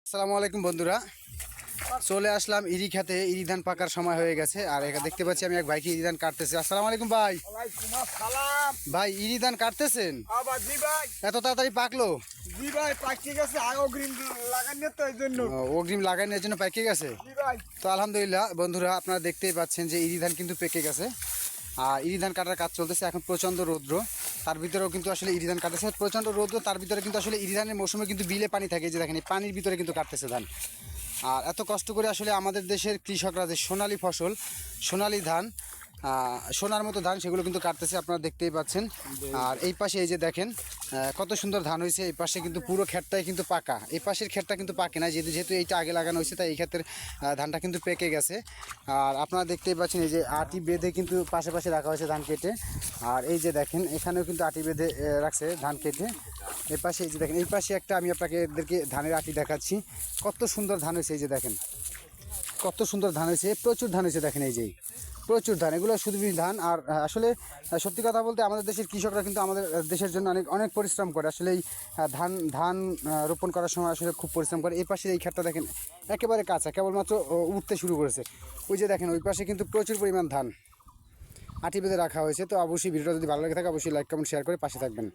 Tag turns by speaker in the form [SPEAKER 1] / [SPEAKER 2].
[SPEAKER 1] আসসালামু আলাইকুম বন্ধুরা, চলে আসলাম ইরি খেতে। ইরি ধান পাকার সময় হয়ে গেছে আর এখানে দেখতে পাচ্ছি আমি এক ভাইকে ইরি ধান কাটতেছে। আসসালামু আলাইকুম ভাই।
[SPEAKER 2] ওয়ালাইকুম আসসালাম।
[SPEAKER 1] ভাই ইরি ধান কাটতেছেন,
[SPEAKER 2] আবার জি ভাই।
[SPEAKER 1] এত তাড়াতাড়ি পাকলো?
[SPEAKER 2] জি ভাই, পাকি গেছে। অগ্রিম লাগানো তো এই জন্য।
[SPEAKER 1] অগ্রিম লাগানোর জন্য পেকে গেছে।
[SPEAKER 2] জি ভাই।
[SPEAKER 1] তো আলহামদুলিল্লাহ বন্ধুরা, আপনারা দেখতেই পাচ্ছেন যে ইরি ধান কিন্তু পেকে গেছে আর ইরি ধান কাটার কাজ চলতেছে। এখন প্রচণ্ড রৌদ্র, তার ভিতরেও কিন্তু আসলে ইরি ধান কাটতেছে। প্রচণ্ড রৌদ্র, তার ভিতরে কিন্তু আসলে ইরি ধানের মৌসুমে কিন্তু বিলে পানি থাকে, এই যে দেখেন এই পানির ভিতরে কিন্তু কাটতেছে ধান। আর এত কষ্ট করে আসলে আমাদের দেশের কৃষকরা যে সোনালী ফসল, সোনালী ধান, সোনার মতো ধান, সেগুলো কিন্তু কাটতেছে, আপনারা দেখতেই পাচ্ছেন। আর এই পাশে এই যে দেখেন কত সুন্দর ধান হয়েছে। এই পাশে কিন্তু পুরো ক্ষেতটাই কিন্তু পাকা, এই পাশের ক্ষেতটা কিন্তু পাকে না, যেহেতু এইটা আগে লাগানো হয়েছে, তাই এই ক্ষেতের ধানটা কিন্তু পেকে গেছে। আর আপনারা দেখতেই পাচ্ছেন এই যে আটি বেঁধে কিন্তু পাশে পাশে রাখা হয়েছে ধান কেটে। আর এই যে দেখেন এখানেও কিন্তু আটি বেঁধে রাখছে ধান কেটে। এই পাশে এই যে দেখেন, এই পাশে একটা আমি আপনাকে এদেরকে ধানের আটি দেখাচ্ছি। কত সুন্দর ধান হয়েছে, এই যে দেখেন কত সুন্দর ধান হয়েছে, প্রচুর ধান হয়েছে। দেখেন এই যে প্রচুর ধান, এগুলো শুধু ধান। আর আসলে সত্যি কথা বলতে আমাদের দেশের কৃষকরা কিন্তু আমাদের দেশের জন্য অনেক অনেক পরিশ্রম করে। আসলে এই ধান ধান রোপণ করার সময় আসলে খুব পরিশ্রম করে। এই পাশে এই ক্ষেতটা দেখেন একেবারে কাঁচা, কেবলমাত্র উঠতে শুরু করেছে। ওই যে দেখেন ওই পাশে কিন্তু প্রচুর পরিমাণ ধান আটি বেঁধে রাখা হয়েছে। তো অবশ্যই ভিডিওটা যদি ভালো লাগে থাকে অবশ্যই লাইক কমেন্ট শেয়ার করে পাশে থাকবেন।